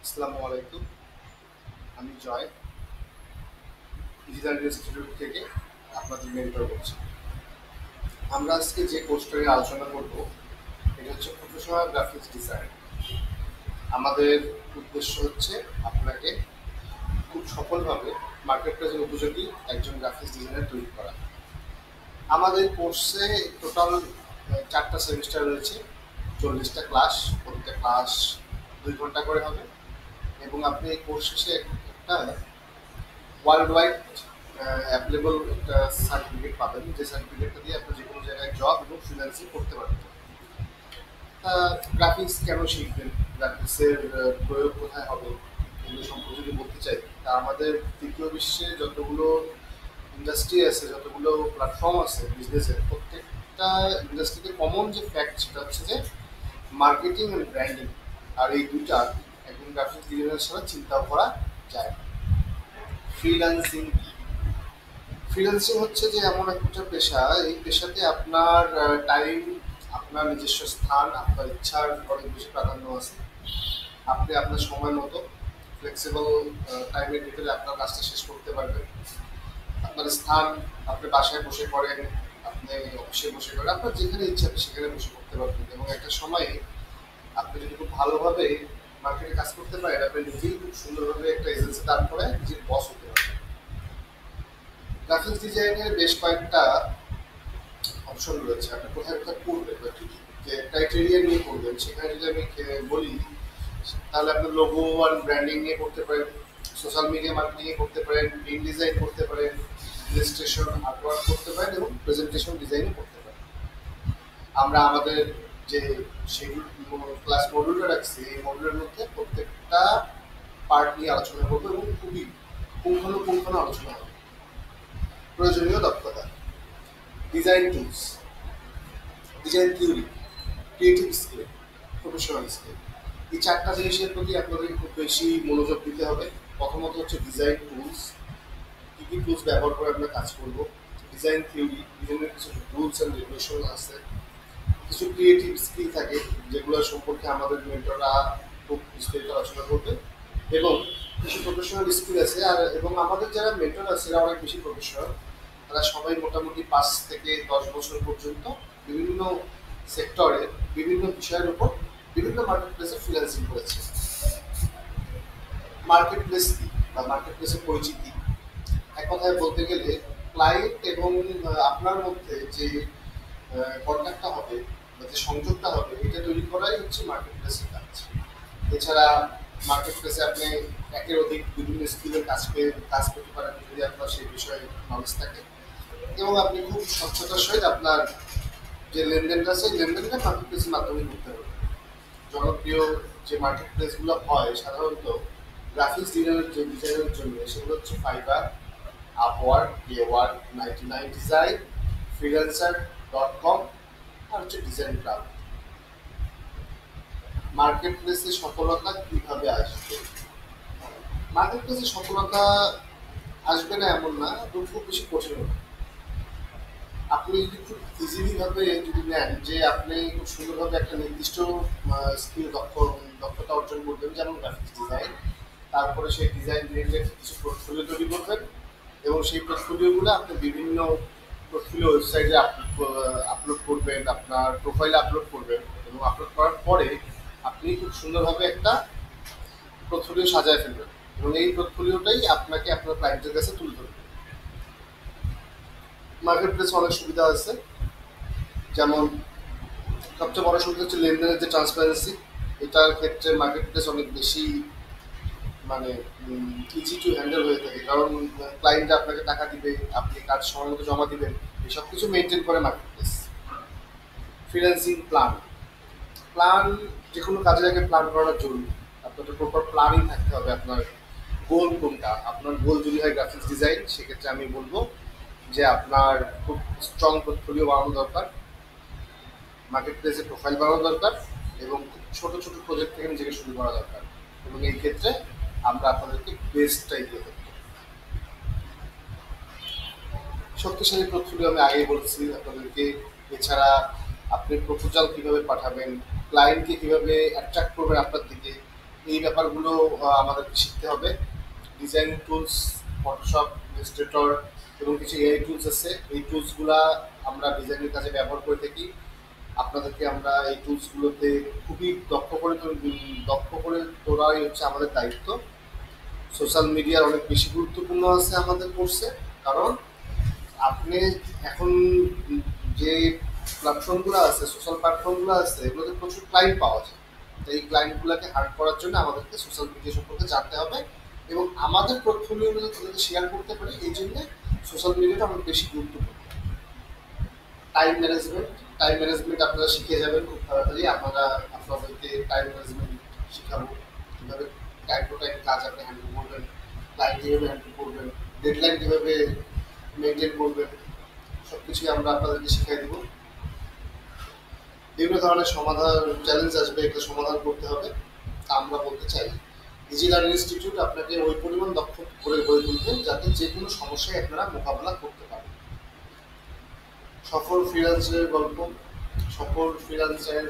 আসসালামু আলাইকুম। আমি জয়, ডিজিটাল ইনস্টিটিউট থেকে আপনাদের মেন্টর বলছি। আমরা আজকে যে কোর্সটা নিয়ে আলোচনা করব এটা হচ্ছে প্রফেশনাল গ্রাফিক্স ডিজাইন। আমাদের উদ্দেশ্য হচ্ছে আপনাকে খুব সফলভাবে মার্কেট প্লেসের উপযোগী একজন গ্রাফিক্স ডিজাইনার তৈরি করা। আমাদের কোর্সে টোটাল 4টা সেমিস্টার রয়েছে, 40টা ক্লাস, প্রতিটা ক্লাস 2 ঘন্টা করে হবে এবং আপনি এই কোর্স শেষে একটা ওয়ার্ল্ড ওয়াইড অ্যাপ্লিকেবল একটা সার্টিফিকেট পাবেন, যে সার্টিফিকেটটা দিয়ে আপনি যে কোনো জায়গায় জব এবং ফ্রিল্যান্সিং করতে পারবেন। গ্রাফিক্স কেন শিখবেন, গ্রাফিক্সের প্রয়োগ কোথায় হবে, এগুলো সম্পর্কে যদি বলতে চাই, তা আমাদের তৃতীয় বিশ্বে যতগুলো ইন্ডাস্ট্রি আছে, যতগুলো প্ল্যাটফর্ম আছে বিজনেসের, প্রত্যেকটা ইন্ডাস্ট্রিতে কমন যে ফ্যাক্ট সেটা হচ্ছে যে মার্কেটিং অ্যান্ড ব্র্যান্ডিং। আর এই দুইটা একজন গ্রাফিক্স ডিজাইনার ছাড়া চিন্তাও করা যায় না। ফ্রিল্যান্সিং, ফ্রিল্যান্সিং হচ্ছে যে এমন একটা পেশা, এই পেশাতে আপনার টাইম, আপনার নিজস্ব স্থান, আপনার ইচ্ছার অনেক বেশি প্রাধান্য আছে। আপনি আপনার সময় মতো ফ্লেক্সিবল টাইমের ভিতরে আপনার কাজটা শেষ করতে পারবেন। আপনার স্থান, আপনি বাসায় বসে করেন, আপনি অফিসে বসে করেন, আপনার যেখানে ইচ্ছা আপনি সেখানে বসে করতে পারবেন এবং একটা সময়ে আপনি যদি খুব ভালোভাবে মার্কেটে কাজ করতে পারেন, আপনি নিজেই খুব সুন্দরভাবে একটা এজেন্সি দাঁড় করে নিজের বস হতে পারবেন। গ্রাফিক্স ডিজাইনের বেশ কয়েকটা অপশন রয়েছে, আপনি কোথায় কোথায় করবেন বা কী কী যে ক্রাইটেরিয়া নিয়ে করবেন। সেখানে যদি আমি বলি, তাহলে আপনি লোগো আর ব্র্যান্ডিং নিয়ে করতে পারেন, সোশ্যাল মিডিয়া মার্কেটিং নিয়ে করতে পারেন, প্রিন্ট ডিজাইন করতে পারেন, ইলাস্ট্রেশন আর্টওয়ার্ক করতে পারেন এবং প্রেজেন্টেশন ডিজাইনও করতে পারেন। আমরা আমাদের যে শিডিউল ক্লাস মডিউলটা রাখছি, এই মডিউলের মধ্যে প্রত্যেকটা পার্ট নিয়ে আলোচনা করবো এবং খুবই পুঙ্খানুপুঙ্খানু আলোচনা হবে। প্রয়োজনীয় দক্ষতা, design tools, design theory, creative skill, professional skill, এই 4টা জিনিসের প্রতি আপনাদের খুব বেশি মনোযোগ দিতে হবে। প্রথমত হচ্ছে ডিজাইন টুলস, কী কী টুলস ব্যবহার করে আমরা কাজ করবো। ডিজাইন থিওরি, ডিজাইনের কিছু রুলস অ্যান্ড রেগুলেশন আছে। কিছু ক্রিয়েটিভ স্কিল থাকে যেগুলো সম্পর্কে আমাদের মেন্টররা খুব বিস্তারিত আলোচনা করবে এবং কিছু প্রফেশনাল স্কিল আছে। আর এবং আমাদের যারা মেন্টর আছে এরা অনেক বেশি প্রফেশনাল, তারা সবাই মোটামুটি 5 থেকে 10 বছর পর্যন্ত বিভিন্ন সেক্টরে, বিভিন্ন বিষয়ের উপর, বিভিন্ন মার্কেট প্লেসে ফ্রিল্যান্সিং করেছে। মার্কেট প্লেস কি বা মার্কেট প্লেসের পরিচিতি, এক কথায় বলতে গেলে ক্লায়েন্ট এবং আপনার মধ্যে যে কন্ট্যাক্টটা হবে বা যে সংযোগটা হবে, এটা তৈরি করাই হচ্ছে মার্কেট প্লেসের কাজ। এছাড়া মার্কেট প্লেসে আপনি একের অধিক বিভিন্ন স্কিলের কাজ করতে পারেন যদি আপনার সেই বিষয়ে নলেজ থাকে এবং আপনি খুব স্বচ্ছতার সহিত আপনার যে লেনদেনটা আছে লেনদেনটা মার্কেট প্লেসের মাধ্যমে করতে হবে। জনপ্রিয় যে মার্কেট প্লেসগুলো হয় সাধারণত গ্রাফিক্স ডিজাইনের জন্য, সেগুলো হচ্ছে ফাইবার, আপওয়ার্ক, ওয়ার্ক, 99 ডিজাইন, ফ্রিল্যান্সার.com আর হচ্ছে ডিজাইন ক্লাব। মার্কেট প্লেসে সফলতা কিভাবে আসবে? মার্কেট প্লেসে সফলতা আসবে না এমন না, এবং খুব বেশি কঠিন না। আপনি যদি খুব ইজিলি ভাবে যদি নেন যে আপনি খুব সুন্দরভাবে একটা নির্দিষ্ট স্কিল দক্ষতা অর্জন করবেন, যেমন গ্রাফিক্স ডিজাইন, তারপরে সেই ডিজাইন রিলেটেড কিছু পোর্টফোলিও তৈরি করবেন এবং সেই পোর্টফোলিওগুলো আপনি বিভিন্ন পোর্টফোলিও ওয়েবসাইটে আপলোড করবেন, আপনার প্রোফাইলে আপলোড করবেন এবং আপলোড করার পরে আপনি খুব সুন্দরভাবে একটা পোর্টফোলিও সাজায় ফেলবেন এবং এই পোর্টফোলিওটাই আপনাকে আপনার ক্লায়েন্টের কাছে তুলে ধরবে। মার্কেট প্লেসে অনেক সুবিধা আছে, যেমন সবচেয়ে বড় সুবিধা হচ্ছে লেনদেনের যে ট্রান্সপারেন্সি। এটার ক্ষেত্রে মার্কেট প্লেস অনেক বেশি মানে ইজি টু হ্যান্ডেল হয়ে থাকে, কারণ ক্লায়েন্ট আপনাকে টাকা দিবে, আপনি কাজ সময় মতো জমা দিবেন, এই সব কিছু মেনটেন করে market place. Freelancing plan, plan যে কোনো কাজের আগে প্ল্যান করাটা জরুরি। আপনাদের প্রপার প্ল্যানিং থাকতে হবে। আপনার গোল কোনটা, আপনার গোল যদি হয় গ্রাফিক্স ডিজাইন, সেক্ষেত্রে আমি বলবো যে আপনার খুব স্ট্রং পোর্টফোলিও বানানো দরকার, মার্কেট প্লেসে প্রোফাইল বানানো দরকার এবং খুব ছোট ছোট প্রজেক্ট থেকে নিজেকে শুরু করা দরকার এবং এই ক্ষেত্রে আমরা আপনাদেরকে বেস্টটাই দিয়ে দেবো। শক্তিশালী পোর্টফোলিও আমি আগেই বলছি আপনাদেরকে। এছাড়া আপনি প্রপোজাল কীভাবে পাঠাবেন, ক্লায়েন্টকে কীভাবে অ্যাট্রাক্ট করবেন আপনার দিকে, এই ব্যাপারগুলো আমাদেরকে শিখতে হবে। ডিজাইন টুলস, ফটোশপ, ইলাস্ট্রেটর এবং কিছু এআই টুলস আছে। এই টুলসগুলা আমরা ডিজাইনের কাজে ব্যবহার করে থাকি। আপনাদেরকে আমরা এই টুলসগুলোতে খুবই দক্ষ করে তোলাই হচ্ছে আমাদের দায়িত্ব। সোশ্যাল মিডিয়ার অনেক বেশি গুরুত্বপূর্ণ আছে আমাদের কোর্সে, কারণ আপনি এখন যে প্ল্যাটফর্মগুলো আছে, সোশ্যাল প্ল্যাটফর্মগুলো আছে, এগুলোতে প্রচুর ক্লায়েন্ট পাওয়া যায়। তো এই ক্লায়েন্টগুলোকে হার্ট করার জন্য আমাদেরকে সোশ্যাল মিডিয়া সম্পর্কে জানতে হবে এবং আমাদের পোর্টফোলিওগুলো তাদেরকে শেয়ার করতে পারি। এই জন্য সোশ্যাল মিডিয়াটা অনেক বেশি গুরুত্বপূর্ণ। টাইম ম্যানেজমেন্ট, টাইম ম্যানেজমেন্ট আপনারা শিখে যাবেন খুব তাড়াতাড়ি। আপনাদেরকে টাইম ম্যানেজমেন্ট শেখাবো, কীভাবে টাইম টু টাইম কাজ আপনি হ্যান্ডেল করবেন, ক্লায়েন্ট কীভাবে হ্যান্ডেল করবেন, ডেডলাইন কীভাবে মেনটেন করবেন, সব কিছুই আমরা আপনাদেরকে শিখিয়ে দেবো। বিভিন্ন ধরনের চ্যালেঞ্জ আসবে, এটা সমাধান করতে হবে। তা আমরা বলতে চাই ইজি লার্নিং ইনস্টিটিউট আপনাকে ওই পরিমাণ দক্ষ করে গড়ে তুলবে যাতে যে কোনো সমস্যায় আপনারা মোকাবেলা করতে পারেন। সফল ফ্রিল্যান্সারের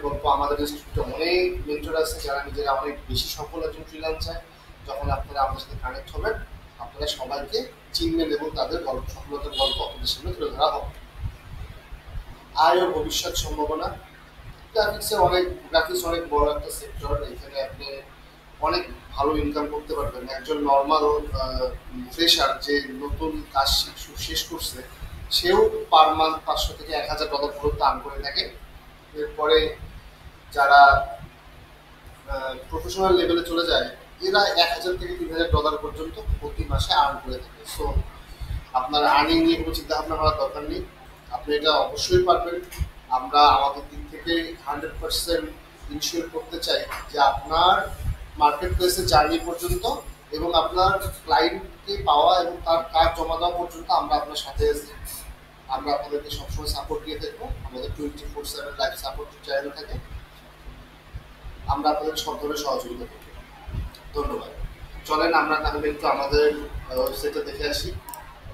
গল্প, আমাদের ইনস্টিটিউটে অনেক মেন্টর আছে যারা নিজেরা অনেক বেশি সফল একজন ফ্রিল্যান্সার। যখন আপনারা আমাদের সাথে কানেক্ট হবেন, আপনারা সবাইকে চিনবেন এবং তাদের সফলতার গল্প আপনাদের সামনে তুলে ধরা হবে। আয় ও ভবিষ্যৎ সম্ভাবনা। গ্রাফিক্স অনেক বড় একটা সেক্টর। এখানে আপনি অনেক ভালো ইনকাম করতে পারবেন। একজন নর্মাল ফ্রেশার যে নতুন কাজ শেষ করছে, সেও পার মান্থ $500 থেকে $1000 পর্যন্ত আর্ন করে থাকে। এরপরে যারা প্রফেশনাল লেভেলে চলে যায়, এরা $1000 থেকে $3000 পর্যন্ত প্রতি মাসে আর্ন করে থাকে। সো আপনার আর্নিং নিয়ে কোনো চিন্তা ভাবনা করার দরকার নেই, আপনি এটা অবশ্যই পারবেন। আমরা আমাদের দিক থেকে 100% ইনশিওর করতে চাই যে আপনার মার্কেট প্লেসে জার্নি পর্যন্ত এবং আপনার ক্লায়েন্টকে পাওয়া এবং তার কাজ জমা দেওয়া পর্যন্ত আমরা আপনার সাথে আছি। আমরা আপনাদেরকে সবসময় সাপোর্ট দিয়ে থাকবো। আমাদের 24/7 লাইভ সাপোর্ট চ্যানেল থাকে। আমরা আপনাদের সব ধরনের সহযোগিতা করব। ধন্যবাদ। চলেন আমরা তাহলে একটু আমাদের ওয়েবসাইটে দেখে আসি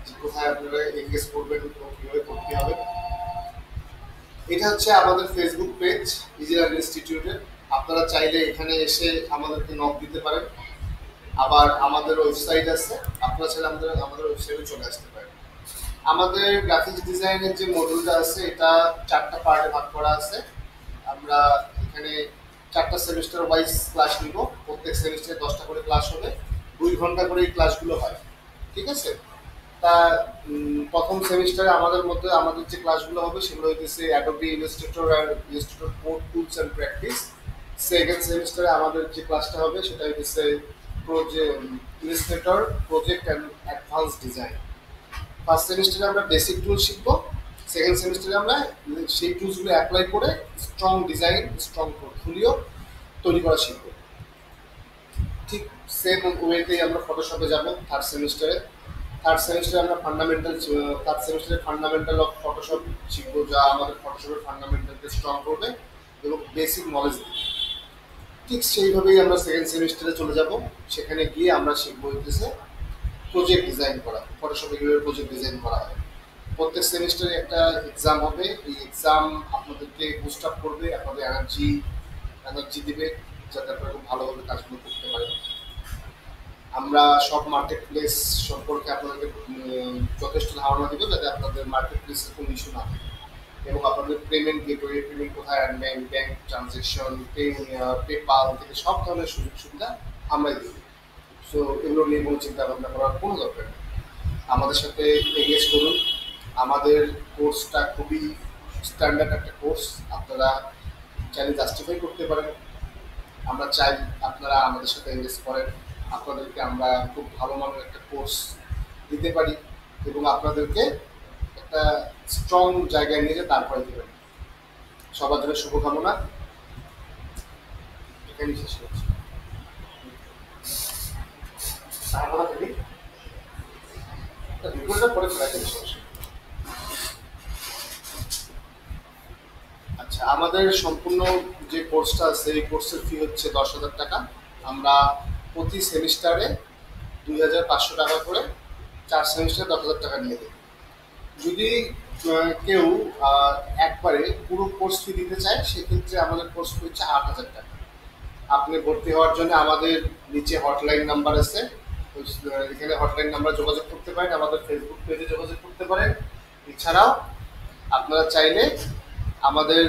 যে কোথায় আপনারা এনগেজ করবেন এবং কীভাবে করতে হবে। এটা হচ্ছে আমাদের ফেসবুক পেজ ইজি লার্নিং ইনস্টিটিউটের। আপনারা চাইলে এখানে এসে আমাদেরকে নক দিতে পারেন। আবার আমাদের ওয়েবসাইট আছে, আপনারা চাইলে আমাদের ওয়েবসাইটে চলে আসতে পারেন। আমাদের গ্রাফিক্স ডিজাইনের যে মডিউলটা আছে, এটা 4টা পার্টে ভাগ করা আছে। আমরা এখানে 4টা সেমিস্টার ওয়াইজ ক্লাস নিব। প্রত্যেক সেমিস্টারে 10টা করে ক্লাস হবে, 2 ঘন্টা করে এই ক্লাসগুলো হয়। ঠিক আছে? তা প্রথম সেমিস্টারে আমাদের যে ক্লাসগুলো হবে সেগুলো হইতেছে অ্যাডোবি ইলাস্ট্রেটর আর Illustrator code tools and practice. Second সেমিস্টারে আমাদের যে ক্লাসটা হবে সেটা হইতেছে Illustrator project and advance design. First সেমিস্টারে আমরা বেসিক টুল শিখবো। সেকেন্ড সেমিস্টারে আমরা সেই টুলসগুলো অ্যাপ্লাই করে স্ট্রং ডিজাইন, স্ট্রং পোর্টফোলিও তৈরি করা শিখবো। ঠিক সেম ওয়েতেই আমরা ফটোশপে যাব থার্ড সেমিস্টারে। থার্ড সেমিস্টারে আমরা ফান্ডামেন্টাল অফ ফটোশপ শিখবো, যা আমাদের ফটোশপের ফান্ডামেন্টালকে স্ট্রং করবে এবং বেসিক নলেজ দেবে। ঠিক সেইভাবেই আমরা সেকেন্ড সেমিস্টারে চলে যাব। সেখানে গিয়ে আমরা শিখবো হইতেছে প্রজেক্ট ডিজাইন করা, ফটোশপে কীভাবে প্রজেক্ট ডিজাইন করা হয়। প্রত্যেক সেমিস্টারে একটা এক্সাম হবে। এই এক্সাম আপনাদেরকে বুস্ট আপ করবে, আপনাদের এনার্জি দিবে যাতে আপনারা খুব ভালোভাবে কাজগুলো করতে পারেন। আমরা সব মার্কেট প্লেস সম্পর্কে আপনাদের যথেষ্ট ধারণা দিব যাতে আপনাদের মার্কেট প্লেসের কোনো ইস্যু না থাকে এবং আপনাদের পেমেন্ট কোথায় আনবেন, ব্যাংক ট্রানজ্যাকশন, পেপাল থেকে সব ধরনের সুযোগ সুবিধা আমরাই দিই। সো এগুলো নিয়ে কোনো চিন্তা ভাবনা করার কোনো দরকার নেই। আমাদের সাথে এঙ্গেজ করুন। আমাদের কোর্সটা খুবই স্ট্যান্ডার্ড একটা কোর্স, আপনারা চাইলে জাস্টিফাই করতে পারেন। আমরা চাই আপনারা আমাদের সাথে এঙ্গেজ করেন। আপনাদেরকে আমরা খুব ভালো মানের একটা কোর্স দিতে পারি এবং আপনাদেরকে একটা স্ট্রং জায়গায় নিয়ে যেয়ে তারপরে দেবেন। সবার জন্য শুভকামনা। এখানেই শেষ করছি। আচ্ছা, আমাদের সম্পূর্ণ যে কোর্সটা আছে এই কোর্সের ফি হচ্ছে 10,000 টাকা। আমরা প্রতি সেমিস্টারে 2,500 টাকা করে 4 সেমিস্টারে 10,000 টাকা নিয়ে দেব। যদি কেউ একবারে পুরো কোর্স ফি দিতে চায় সেক্ষেত্রে আমাদের কোর্স ফি হচ্ছে 8,000 টাকা। আপনি ভর্তি হওয়ার জন্য আমাদের নিচে হটলাইন নাম্বার আছে, এখানে হটলাইন নাম্বার যোগাযোগ করতে পারেন, আমাদের ফেসবুক পেজে যোগাযোগ করতে পারেন। এছাড়াও আপনারা চাইলে আমাদের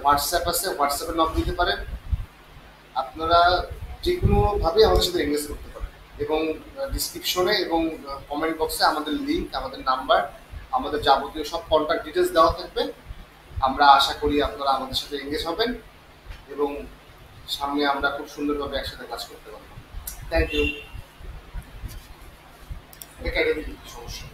হোয়াটসঅ্যাপ আছে, হোয়াটসঅ্যাপে নক দিতে পারেন। আপনারা যে কোনোভাবে আমাদের সাথে এনগেজ করতে পারেন এবং ডিসক্রিপশনে এবং কমেন্ট বক্সে আমাদের লিঙ্ক, আমাদের নাম্বার, আমাদের যাবতীয় সব কন্ট্যাক্ট ডিটেলস দেওয়া থাকবে। আমরা আশা করি আপনারা আমাদের সাথে এনগেজ হবেন এবং সামনে আমরা খুব সুন্দরভাবে একসাথে কাজ করতে পারবো। Thank you. একাডেমিক সমস্যা